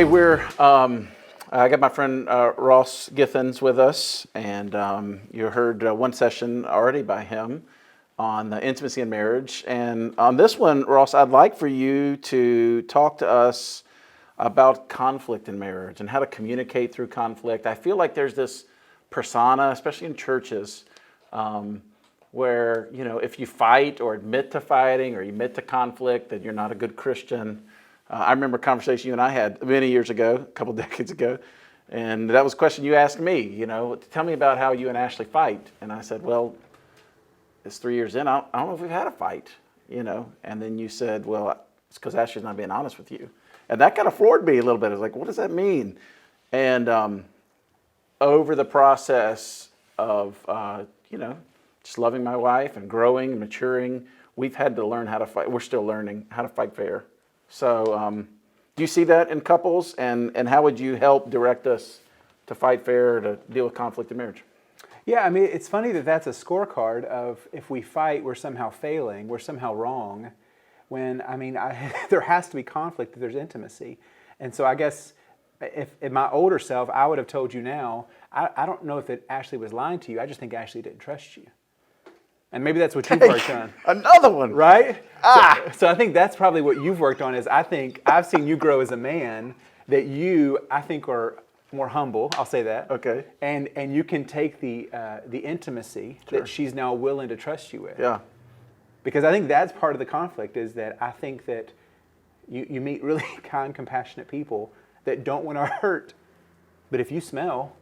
Hey, I got my friend Ross Githens with us, and you heard one session already by him on the intimacy in marriage. And on this one, Ross, I'd like for you to talk to us about conflict in marriage and how to communicate through conflict. I feel like there's this persona, especially in churches, where, if you fight or admit to fighting or you admit to conflict, that you're not a good Christian. I remember a conversation you and I had many years ago, a couple decades ago, and that was a question you asked me, tell me about how you and Ashley fight. And I said, well, it's 3 years in, I don't know if we've had a fight, And then you said, well, it's because Ashley's not being honest with you. And that kind of floored me a little bit. I was like, what does that mean? And over the process of, just loving my wife and growing and maturing, we've had to learn how to fight. We're still learning how to fight fair. So do you see that in couples? And how would you help direct us to fight fair, to deal with conflict in marriage? Yeah, I mean, it's funny that that's a scorecard of if we fight, we're somehow failing, we're somehow wrong. When, there has to be conflict if there's intimacy. And so I guess if in my older self, I would have told you now, I don't know if Ashley was lying to you. I just think Ashley didn't trust you. And maybe that's what you've worked on. Another one. Right? So I think that's probably what you've worked on is I think I've seen you grow as a man that you, I think, are more humble. I'll say that. Okay. And you can take the intimacy that she's now willing to trust you with. Yeah. Because I think that's part of the conflict is that I think that you meet really kind, compassionate people that don't want to hurt. But if you smell,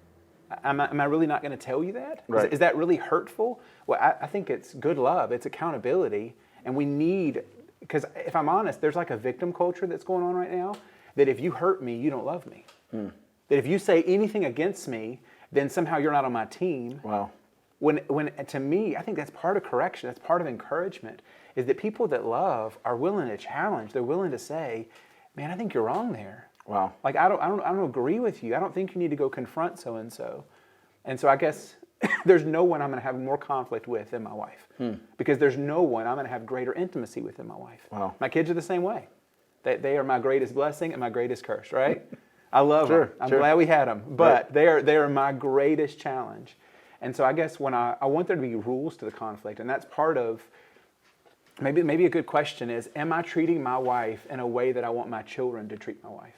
am I really not going to tell you that? Right. Is that really hurtful? Well, I think it's good love. It's accountability. And we need, because if I'm honest, there's like a victim culture that's going on right now, that if you hurt me, you don't love me. That if you say anything against me, then somehow you're not on my team. Wow. When to me, I think that's part of correction. That's part of encouragement, is that people that love are willing to challenge. They're willing to say, man, I think you're wrong there. Wow. Like, I don't agree with you. I don't think you need to go confront so-and-so. And so I guess there's no one I'm going to have more conflict with than my wife. Because there's no one I'm going to have greater intimacy with than my wife. Wow. My kids are the same way. They are my greatest blessing and my greatest curse, right? I love them. I'm glad we had them. But right. they are my greatest challenge. And so I guess when I want there to be rules to the conflict, and that's part of, maybe a good question is, am I treating my wife in a way that I want my children to treat my wife?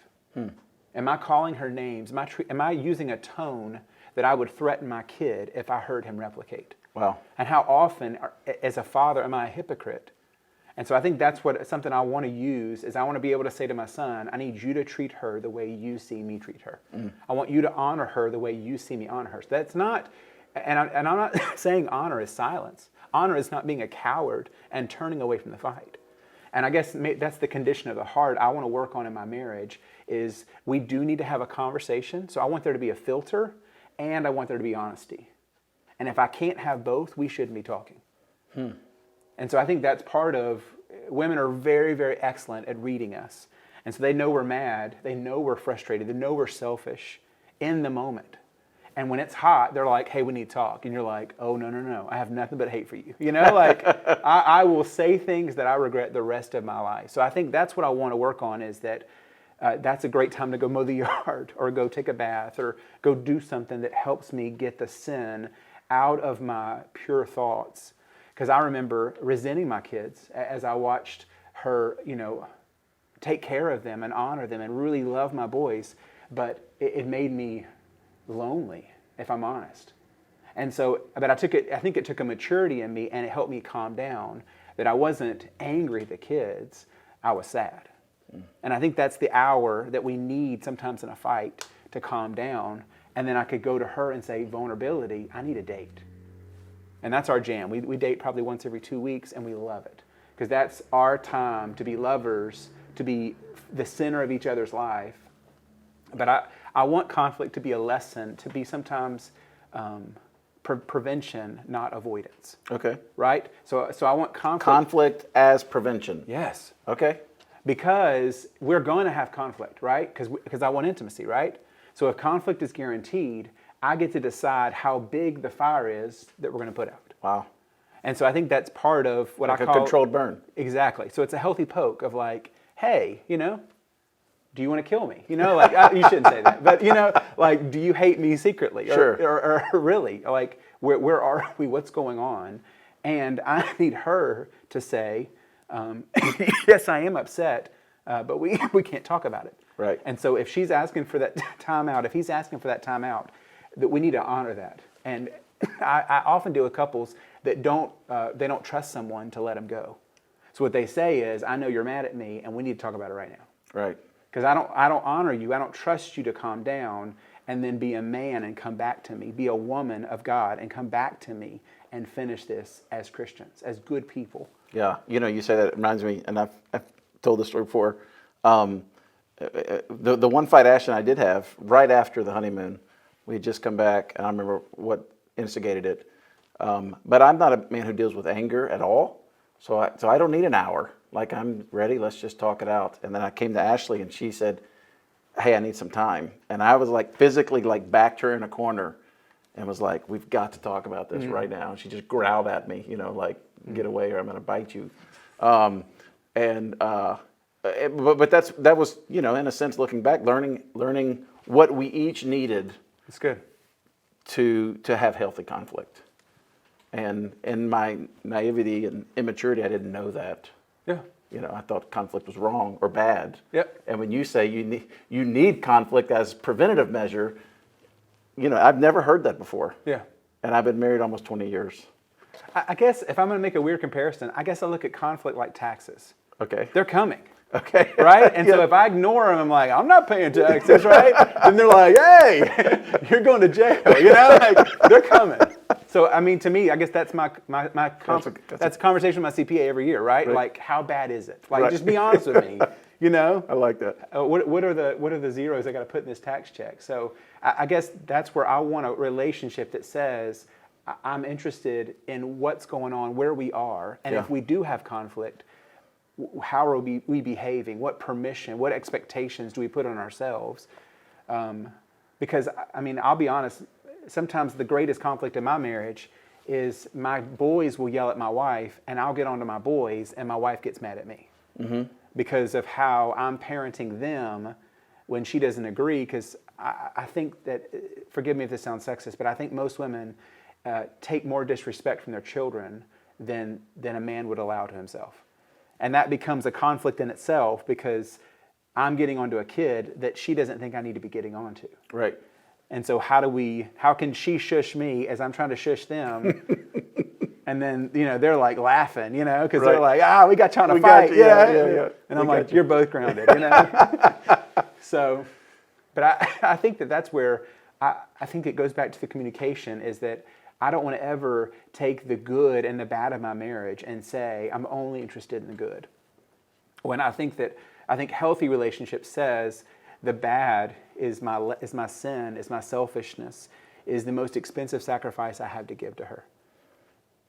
Am I calling her names? Am I using a tone that I would threaten my kid if I heard him replicate? Wow. And how often, as a father, am I a hypocrite? And so I think that's something I want to use is I want to be able to say to my son, I need you to treat her the way you see me treat her. I want you to honor her the way you see me honor her. So that's not, and I'm not saying honor is silence. Honor is not being a coward and turning away from the fight. And I guess that's the condition of the heart I want to work on in my marriage is we do need to have a conversation. So I want there to be a filter and I want there to be honesty. And if I can't have both, we shouldn't be talking. And so I think that's part of, women are very, very excellent at reading us. And so they know we're mad, they know we're frustrated, they know we're selfish in the moment. And when it's hot, they're like, hey, we need to talk. And you're like, oh, no, I have nothing but hate for you. I will say things that I regret the rest of my life. So I think that's what I want to work on is that that's a great time to go mow the yard or go take a bath or go do something that helps me get the sin out of my pure thoughts. Because I remember resenting my kids as I watched her, take care of them and honor them and really love my boys. But it made me lonely, if I'm honest. And so, but I think it took a maturity in me and it helped me calm down that I wasn't angry at the kids, I was sad. And I think that's the hour that we need sometimes in a fight to calm down. And then I could go to her and say, vulnerability, I need a date. And that's our jam. We date probably once every 2 weeks and we love it. Because that's our time to be lovers, to be the center of each other's life. But I want conflict to be a lesson, to be sometimes prevention, not avoidance. Okay. Right? So I want conflict. Conflict as prevention. Yes. Okay. Because we're going to have conflict, right? Because I want intimacy, right? So if conflict is guaranteed, I get to decide how big the fire is that we're going to put out. Wow. And so I think that's part of what like I call a controlled burn. Exactly. So it's a healthy poke of like, hey, do you want to kill me? You know, like, you shouldn't say that, but, you know, like, do you hate me secretly? Sure. Or really, like, where are we? What's going on? And I need her to say, yes, I am upset, but we can't talk about it. Right. And so if she's asking for that timeout, if he's asking for that timeout, that we need to honor that. And I often deal with couples that they don't trust someone to let them go. So what they say is, I know you're mad at me, and we need to talk about it right now. Right. Because I don't honor you. I don't trust you to calm down and then be a man and come back to me. Be a woman of God and come back to me and finish this as Christians, as good people. Yeah. You know, you say that, it reminds me, and I've told this story before. The one fight Ashley and I did have right after the honeymoon, we had just come back, and I remember what instigated it. But I'm not a man who deals with anger at all, so I don't need an hour. Like, I'm ready, let's just talk it out. And then I came to Ashley, and she said, hey, I need some time. And I was like physically like backed her in a corner and was like, we've got to talk about this right now. And she just growled at me, you know, like, get away or I'm going to bite you. But that was, you know, in a sense, looking back, learning what we each needed. It's good. To have healthy conflict. And in my naivety and immaturity, I didn't know that. Yeah. You know, I thought conflict was wrong or bad. Yep. And when you say you need conflict as preventative measure, you know, I've never heard that before. Yeah. And I've been married almost 20 years. I guess if I'm going to make a weird comparison, I guess I look at conflict like taxes. Okay. They're coming. Okay. Right? And so if I ignore them, I'm like, I'm not paying taxes, right? And they're like, hey, you're going to jail. You know, like, they're coming. So, I mean, to me, I guess that's that's a conversation with my CPA every year, right? Like, how bad is it? Like, just be honest with me, you know? I like that. What are the zeros I got to put in this tax check? So I guess that's where I want a relationship that says, I'm interested in what's going on, where we are, and if we do have conflict, how are we behaving? What permission, what expectations do we put on ourselves? Because, I mean, I'll be honest, sometimes the greatest conflict in my marriage is my boys will yell at my wife, and I'll get onto my boys, and my wife gets mad at me. Mm-hmm. Because of how I'm parenting them when she doesn't agree. Because I think that, forgive me if this sounds sexist, but I think most women take more disrespect from their children than a man would allow to himself. And that becomes a conflict in itself because I'm getting onto a kid that she doesn't think I need to be getting onto. Right. And so how can she shush me as I'm trying to shush them? And then, you know, they're like laughing, you know, because they're like, we got you on a fight. Yeah. And I'm like, you're both grounded, you know? So, but I think that's where I think it goes back to the communication is that I don't want to ever take the good and the bad of my marriage and say, I'm only interested in the good. When I think healthy relationship says the bad is my sin, is my selfishness, is the most expensive sacrifice I have to give to her.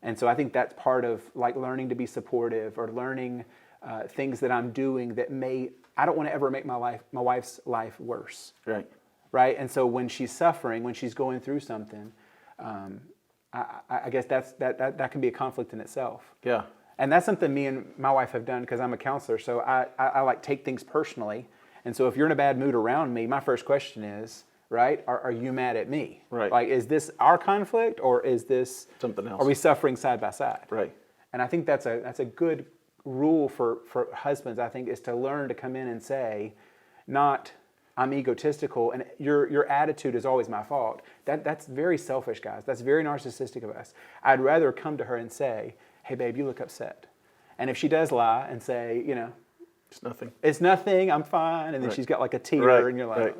And so I think that's part of like learning to be supportive or learning things that I'm doing that I don't want to ever make my wife's life worse. Right. Right. And so when she's suffering, when she's going through something, I guess that can be a conflict in itself. Yeah. And that's something me and my wife have done because I'm a counselor. So I like take things personally. And so if you're in a bad mood around me, my first question is, right, are you mad at me? Right. Like, is this our conflict or is this something else? Are we suffering side by side? Right. And I think that's a good rule for husbands, I think, is to learn to come in and say, not I'm egotistical and your attitude is always my fault. That's very selfish, guys. That's very narcissistic of us. I'd rather come to her and say, hey, babe, you look upset. And if she does lie and say, you know, it's nothing, I'm fine. And then she's got like a tear and you're like,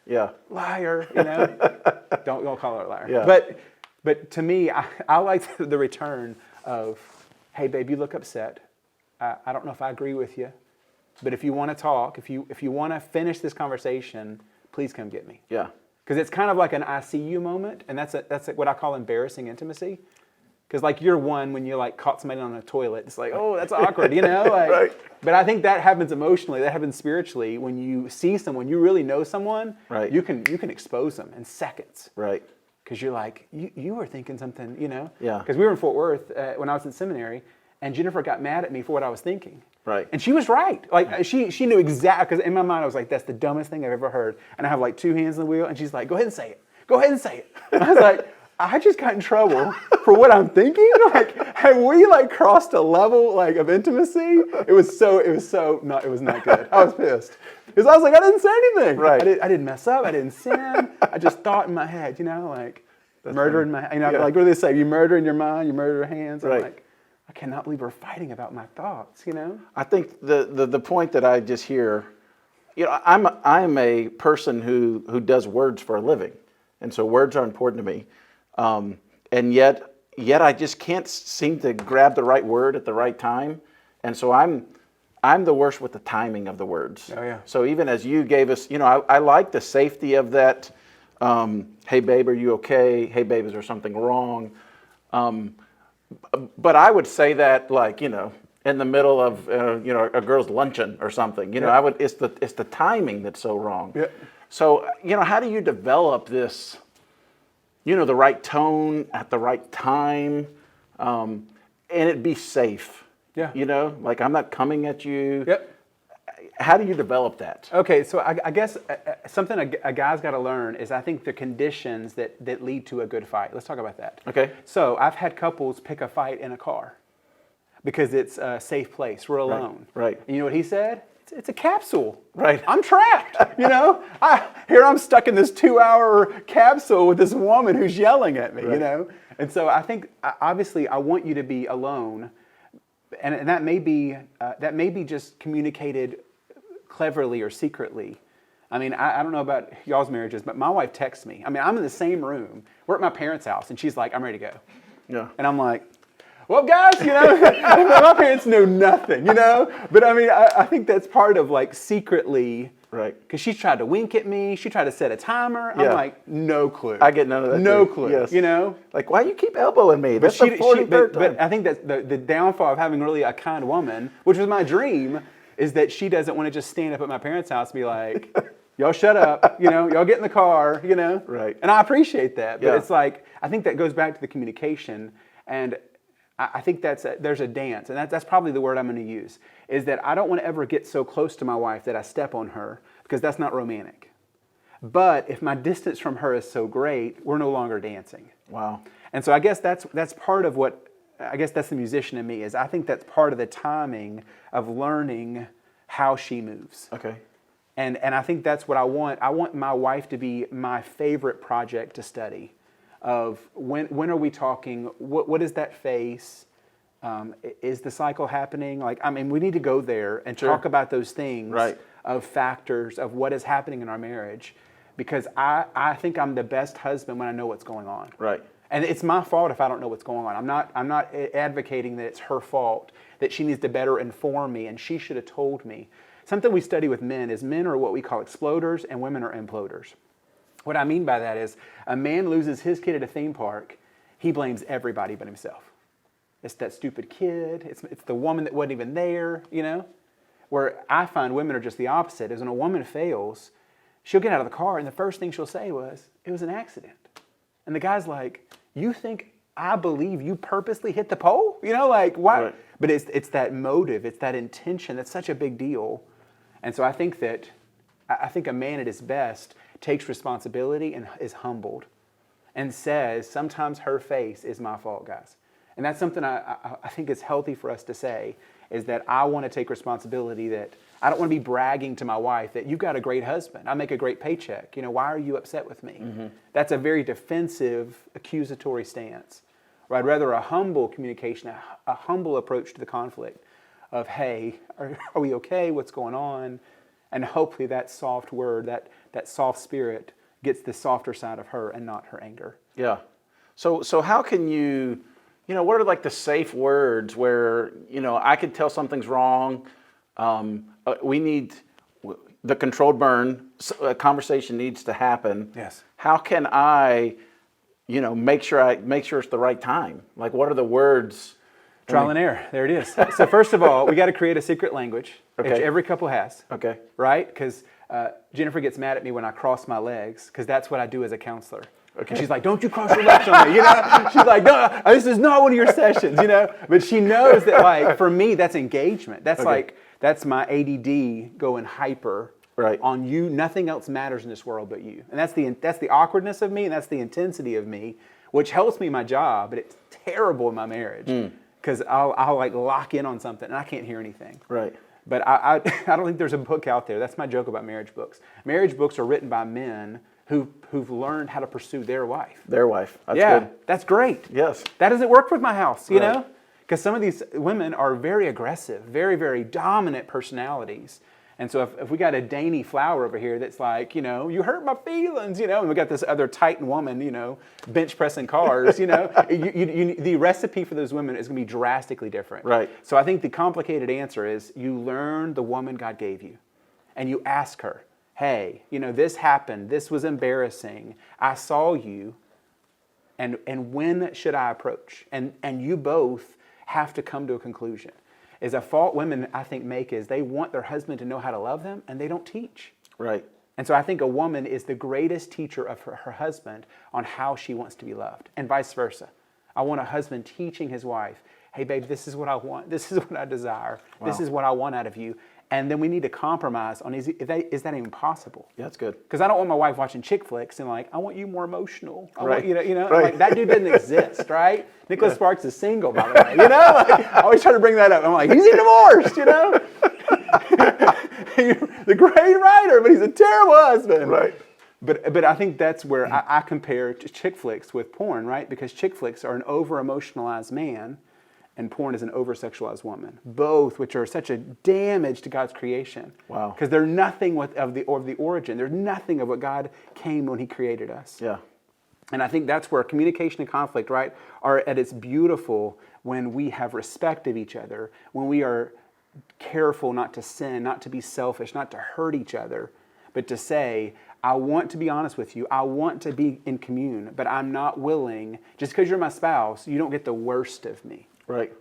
yeah, liar, you know. don't call her a liar. Yeah. But to me, I like the return of, hey, babe, you look upset. I don't know if I agree with you. But if you want to talk, if you want to finish this conversation, please come get me. Yeah. Because it's kind of like an I see you moment, and that's what I call embarrassing intimacy. Because like you're one when you like caught somebody on a toilet, it's like, oh, that's awkward, you know. Like, right. But I think that happens emotionally, that happens spiritually. When you see someone, you really know someone, right. you can expose them in seconds. Right. Because you're like, you were thinking something, you know. Yeah. Because we were in Fort Worth when I was in seminary. and Jennifer got mad at me for what I was thinking. Right. And she was right. Like she knew exactly, because in my mind I was like, that's the dumbest thing I've ever heard. And I have like 2 hands on the wheel, and she's like, go ahead and say it. Go ahead and say it. And I was like, I just got in trouble for what I'm thinking. Like, have we like crossed a level like of intimacy? It was not good. I was pissed because I was like, I didn't say anything. Right. I didn't mess up. I didn't sin. I just thought in my head, like That's murder funny. in my, Yeah. like what do they say? You murder in your mind, you murder your hands. I'm Right. like, I cannot believe we're fighting about my thoughts. I think the point that I just hear, I'm a person who does words for a living, and so words are important to me, and yet I just can't seem to grab the right word at the right time, and so I'm the worst with the timing of the words. Oh, yeah. So even as you gave us, I like the safety of that. Hey babe, are you okay? Hey babe, is there something wrong? But I would say that like, in the middle of, a girl's luncheon or something, Yeah. it's the timing that's so wrong. Yeah. So, how do you develop this, the right tone at the right time, and it be safe? Yeah. Like I'm not coming at you. Yep. How do you develop that? Okay, so I guess something a guy's got to learn is I think the conditions that lead to a good fight. Let's talk about that. Okay. So I've had couples pick a fight in a car because it's a safe place. We're alone. right. And you know what he said? It's a capsule. Right. I'm trapped. Here I'm stuck in this 2-hour capsule with this woman who's yelling at me. Right. And so I think obviously I want you to be alone, and that may be just communicated cleverly or secretly. I mean, I don't know about y'all's marriages, but my wife texts me. I mean, I'm in the same room. We're at my parents' house, and she's like, I'm ready to go. Yeah. And I'm like, well, guys, my parents know nothing, But I mean, I think that's part of like secretly. Right. Because she tried to wink at me. She tried to set a timer. Yeah. I'm like, no clue. I get none of that. No too. clue. Yes. Like, why you keep elbowing me? That's the 43rd time. But I think that's the downfall of having really a kind woman, which was my dream, is that she doesn't want to just stand up at my parents' house and be like, y'all shut up, y'all get in the car, Right. And I appreciate that, but Yeah. it's like, I think that goes back to the communication, and I think there's a dance, and that's probably the word I'm going to use, is that I don't want to ever get so close to my wife that I step on her, because that's not romantic. But if my distance from her is so great, we're no longer dancing. Wow. And so I guess that's part of what, I guess that's the musician in me, is I think that's part of the timing of learning how she moves. Okay. And I think that's what I want. I want my wife to be my favorite project to study. Of when are we talking? What is that face? Is the cycle happening? Like, I mean, we need to go there and talk about those things. Right. Of factors of what is happening in our marriage, because I think I'm the best husband when I know what's going on. Right. And it's my fault if I don't know what's going on. I'm not advocating that it's her fault, that she needs to better inform me and she should have told me. Something we study with men is men are what we call exploders and women are imploders. What I mean by that is a man loses his kid at a theme park, he blames everybody but himself. It's that stupid kid, it's the woman that wasn't even there, Where I find women are just the opposite, is when a woman fails, she'll get out of the car and the first thing she'll say was, it was an accident. And the guy's like, you think I believe you purposely hit the pole? Like, why? Right. But it's that motive, it's that intention, that's such a big deal. And so I think a man at his best takes responsibility and is humbled and says, sometimes her face is my fault, guys. And that's something I think is healthy for us to say, is that I want to take responsibility, that I don't want to be bragging to my wife that you've got a great husband, I make a great paycheck, why are you upset with me? Mm-hmm. That's a very defensive, accusatory stance. Or I'd rather a humble communication, a humble approach to the conflict of, hey, are we okay? What's going on? And hopefully that soft word, that soft spirit gets the softer side of her and not her anger. Yeah. So how can you, what are like the safe words where, I could tell something's wrong. We need the controlled burn. A conversation needs to happen. Yes. How can I, make sure it's the right time? Like, what are the words? Trial and error. There it is. So first of all, we got to create a secret language, which Okay. every couple has. Okay. Right? Because Jennifer gets mad at me when I cross my legs, because that's what I do as a counselor. And she's like, don't you cross your legs on me, you know? She's like, no, this is not one of your sessions, you know? But she knows that, like, for me, that's engagement. That's like, that's my ADD going hyper on you. Nothing else matters in this world but you. And that's the awkwardness of me, and that's the intensity of me, which helps me in my job, but it's terrible in my marriage. Because I'll like lock in on something, and I can't hear anything. Right. But I don't think there's a book out there. That's my joke about marriage books. Marriage books are written by men who've learned how to pursue their wife. Their wife. That's yeah, good. that's great. Yes. That doesn't work with my house, you know? Because some of these women are very aggressive, very, very dominant personalities. And so if we got a dainty flower over here that's like, you know, you hurt my feelings, you know, and we got this other Titan woman, you know, bench pressing cars, you know, the recipe for those women is going to be drastically different. Right. So I think the complicated answer is you learn the woman God gave you, and you ask her, hey, you know, this happened, this was embarrassing, I saw you, and when should I approach? And you both have to come to a conclusion. Is a fault women, I think, make is they want their husband to know how to love them, and they don't teach. Right. And so I think a woman is the greatest teacher of her husband on how she wants to be loved, and vice versa. I want a husband teaching his wife, hey, babe, this is what I want. This is what I desire. Wow. This is what I want out of you. And then we need to compromise on, is that even possible? Yeah, that's good. Because I don't want my wife watching chick flicks and like, I want you more emotional. I want you know, Right. like that dude doesn't exist, right? Nicholas Sparks is single, by the way. You know, like, I always try to bring that up. I'm like, he's divorced, you know? The great writer, but he's a terrible husband. Right. But I think that's where I compare to chick flicks with porn, right? Because chick flicks are an over-emotionalized man, and porn is an over-sexualized woman. Both, which are such a damage to God's creation. Wow. Because they're nothing of the origin. They're nothing of what God came when He created us. Yeah. And I think that's where communication and conflict, right, are at its beautiful when we have respect of each other, when we are careful not to sin, not to be selfish, not to hurt each other, but to say, I want to be honest with you. I want to be in commune, but I'm not willing, just because you're my spouse, you don't get the worst of me. Right.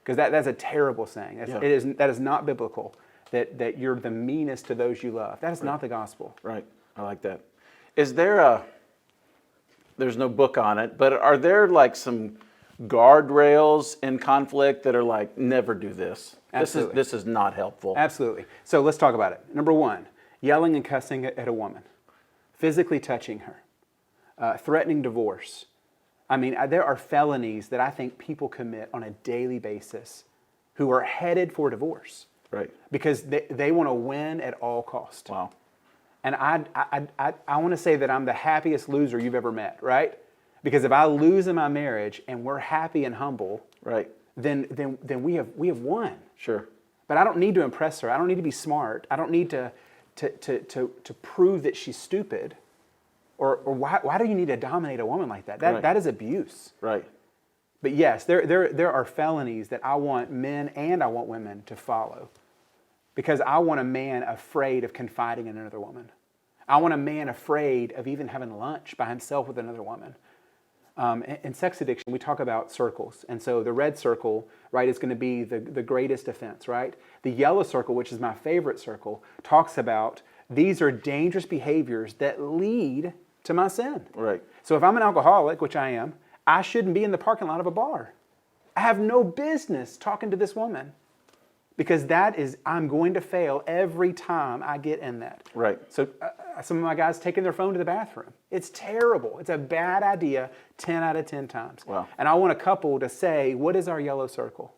Because that's a terrible saying. That is not biblical, that you're the meanest to those you love. That is not the gospel. Right. I like that. Is there there's no book on it, but are there like some guardrails in conflict that are like, never do this? Absolutely. This is not helpful. Absolutely. So let's talk about it. Number one, yelling and cussing at a woman, physically touching her, threatening divorce. I mean, there are felonies that I think people commit on a daily basis who are headed for divorce. Right. Because they want to win at all costs. Wow. And I want to say that I'm the happiest loser you've ever met, right? Because if I lose in my marriage and we're happy and humble, right, then we have won. Sure. But I don't need to impress her. I don't need to be smart. I don't need to prove that she's stupid. Or why do you need to dominate a woman like that? That is abuse. Right. But yes, there are felonies that I want men and I want women to follow. Because I want a man afraid of confiding in another woman. I want a man afraid of even having lunch by himself with another woman. In sex addiction, we talk about circles. And so the red circle, right, is going to be the greatest offense, right? The yellow circle, which is my favorite circle, talks about these are dangerous behaviors that lead to my sin. Right. So if I'm an alcoholic, which I am, I shouldn't be in the parking lot of a bar. I have no business talking to this woman. Because I'm going to fail every time I get in that. Right. So some of my guys taking their phone to the bathroom. It's terrible. It's a bad idea 10 out of 10 times. Wow. And I want a couple to say, what is our yellow circle?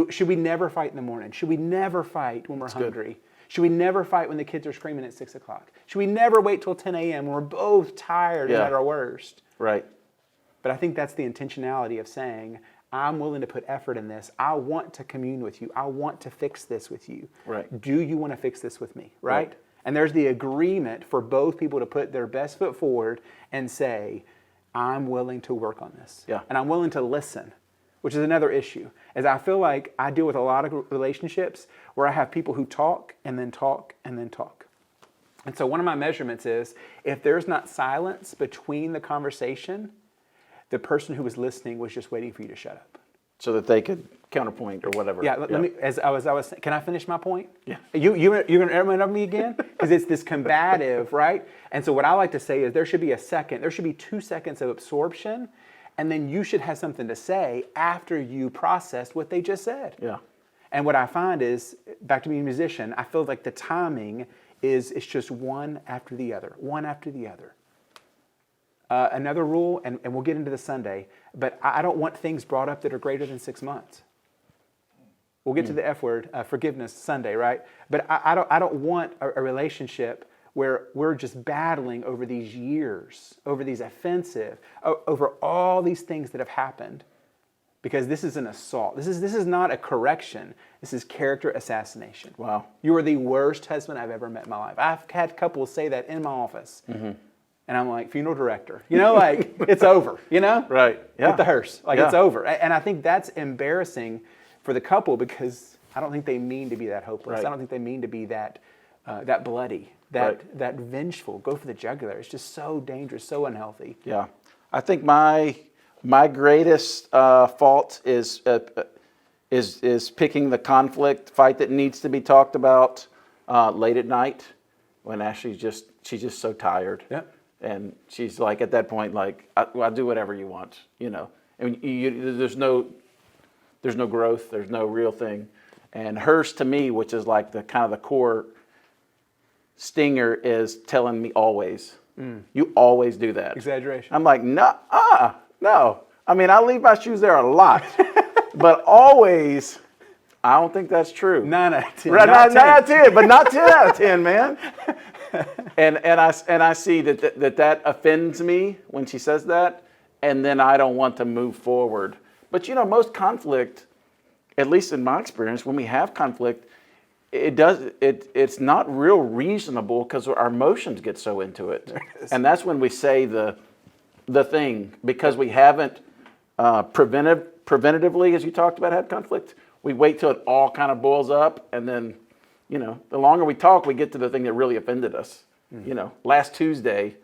Should we never fight in the morning? Should we never fight when we're hungry? Should we never fight when the kids are screaming at 6 o'clock? Should we never wait till 10 a.m. when we're both tired and at our worst? Right. But I think that's the intentionality of saying, I'm willing to put effort in this. I want to commune with you. I want to fix this with you. Right. Do you want to fix this with me? Right? And there's the agreement for both people to put their best foot forward and say, I'm willing to work on this. Yeah. And I'm willing to listen, which is another issue. As I feel like I deal with a lot of relationships where I have people who talk and then talk and then talk. And so one of my measurements is if there's not silence between the conversation, the person who was listening was just waiting for you to shut up. so that they could counterpoint or whatever. Yeah, let me, as I was, can I finish my point? Yeah. You're going to interrupt me again? Because it's this combative, right? And so what I like to say is there should be 2 seconds of absorption, and then you should have something to say after you processed what they just said. Yeah. And what I find is, back to being a musician, I feel like the timing is it's just one after the other, one after the other. Another rule, and we'll get into the Sunday, but I don't want things brought up that are greater than 6 months. We'll get to the F word, forgiveness, Sunday, right? But I don't want a relationship where we're just battling over these years, over these offensive, over all these things that have happened, because this is an assault. This is not a correction. This is character assassination. Wow. You are the worst husband I've ever met in my life. I've had couples say that in my office. Mm-hmm. And I'm like, funeral director, like it's over, Right. Yeah. With the hearse, like Yeah. it's over. And I think that's embarrassing for the couple because I don't think they mean to be that hopeless. Right. I don't think they mean to be that bloody, that vengeful. Go for the jugular. It's just so dangerous, so unhealthy. Yeah. I think my greatest fault is picking the conflict fight that needs to be talked about late at night when Ashley's she's just so tired. Yeah. And she's like, at that point, like, I'll do whatever you want, And there's no growth, there's no real thing. And hers to me, which is like the kind of the core stinger, is telling me always. You always do that. Exaggeration. I'm like, no. I mean, I leave my shoes there a lot, but always, I don't think that's true. 9 out of 10. Right, 9 out of 10, but not 10 out of 10, man. And I see that offends me when she says that, and then I don't want to move forward. But most conflict, at least in my experience, when we have conflict, it's not real reasonable because our emotions get so into it, and that's when we say the thing because we haven't preventatively, as you talked about, had conflict. We wait till it all kind of boils up, and then. The longer we talk, we get to the thing that really offended us. Mm-hmm. Last Tuesday,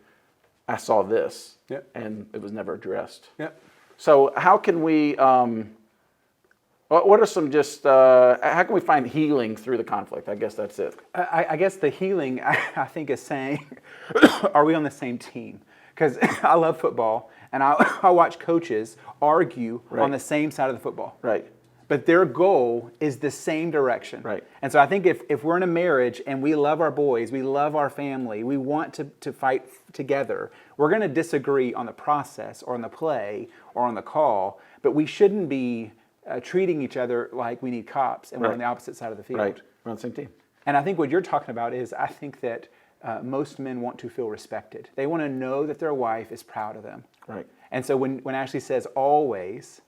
I saw this, and it was never addressed. Yep. So how can we, what are some how can we find healing through the conflict? I guess that's it. I guess the healing, I think, is saying, are we on the same team? Because I love football, and I watch coaches argue on the same side of the football. Right. But their goal is the same direction. Right. And so I think if we're in a marriage and we love our boys, we love our family, we want to fight together, we're going to disagree on the process or on the play or on the call, but we shouldn't be treating each other like we need cops and we're on the opposite side of the field. Right. We're on the same team. And I think what you're talking about is I think that most men want to feel respected. They want to know that their wife is proud of them. Right. And so when Ashley says always,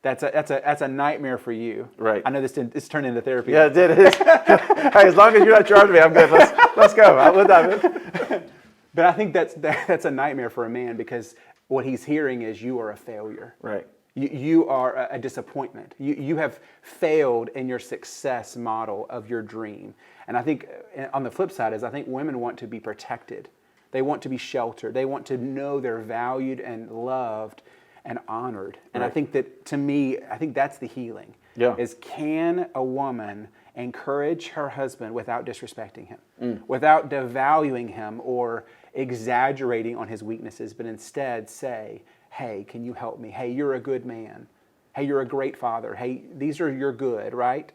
that's a nightmare for you. Right. I know this turned into therapy. Yeah, it did. Hey, as long as you're not charging me, I'm good. Let's go. We'll dive in. But I think that's a nightmare for a man because what he's hearing is you are a failure. Right. You are a disappointment. You have failed in your success model of your dream. And I think on the flip side is I think women want to be protected. They want to be sheltered. They want to know they're valued and loved and honored. And I think that, to me, I think that's the healing. Yeah. Is can a woman encourage her husband without disrespecting him, without devaluing him or exaggerating on his weaknesses, but instead say, hey, can you help me? Hey, you're a good man. Hey, you're a great father. Hey, these are your good, right?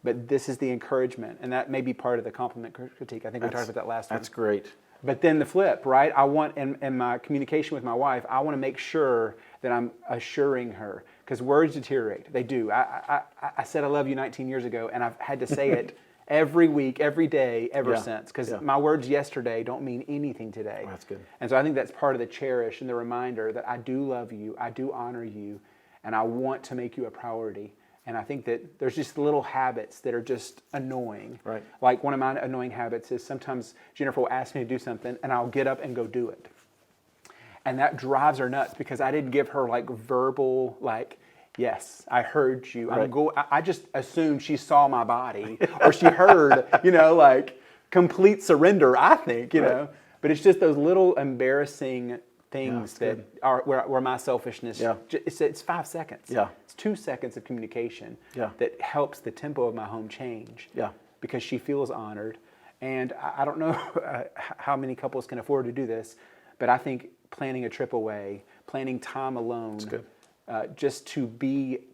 But this is the encouragement. And that may be part of the compliment critique. I think we talked about that last time. That's great. But then the flip, right? I want, in my communication with my wife, I want to make sure that I'm assuring her. Because words deteriorate. They do. I said I love you 19 years ago, and I've had to say it every week, every day, ever since. Because my words yesterday don't mean anything today. Oh, that's good. And so I think that's part of the cherish and the reminder that I do love you, I do honor you, and I want to make you a priority. And I think that there's just little habits that are just annoying. Right. Like one of my annoying habits is sometimes Jennifer will ask me to do something and I'll get up and go do it. And that drives her nuts because I didn't give her like verbal, like, yes, I heard you. Right. I just assumed she saw my body or she heard, like complete surrender, I think, you know. But it's just those little embarrassing things Yeah, that are where my selfishness, Yeah. it's 5 seconds. Yeah. It's 2 seconds of communication Yeah. that helps the tempo of my home change. Yeah. Because she feels honored. And I don't know how many couples can afford to do this, but I think planning a trip away, planning time alone, good. just to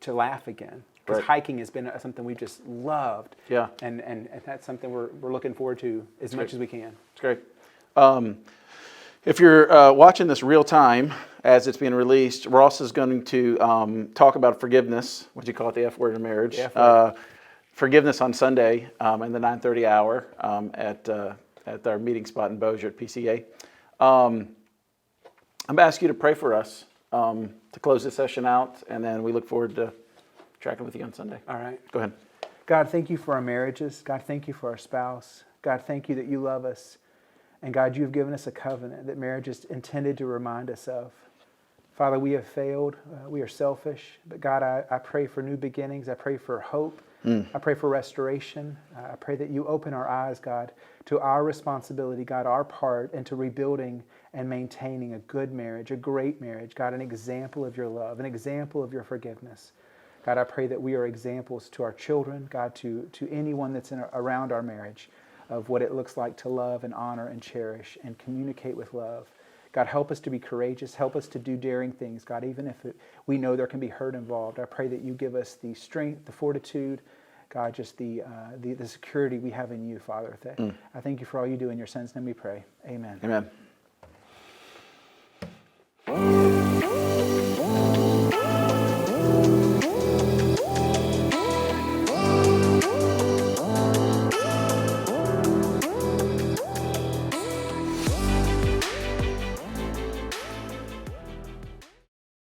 laugh again. Because Right. hiking has been something we've just loved. Yeah. And that's something we're looking forward to as much as we can. It's great. If you're watching this real time as it's being released, Ross is going to talk about forgiveness. What do you call it? The F word in marriage. The F word. Forgiveness on Sunday in the 9:30 hour at our meeting spot in Bossier at PCA. I'm going to ask you to pray for us to close this session out, and then we look forward to tracking with you on Sunday. All right. Go ahead. God, thank you for our marriages. God, thank you for our spouse. God, thank you that you love us. And God, you've given us a covenant that marriage is intended to remind us of. Father, we have failed. We are selfish. But God, I pray for new beginnings. I pray for hope. I pray for restoration. I pray that you open our eyes, God, to our responsibility, God, our part into rebuilding and maintaining a good marriage, a great marriage. God, an example of your love, an example of your forgiveness. God, I pray that we are examples to our children, God, to anyone that's around our marriage, of what it looks like to love and honor and cherish and communicate with love. God, help us to be courageous. Help us to do daring things, God, even if we know there can be hurt involved. I pray that you give us the strength, the fortitude, God, just the security we have in you, Father. I thank you for all you do in your Son's name we pray. Amen. Amen.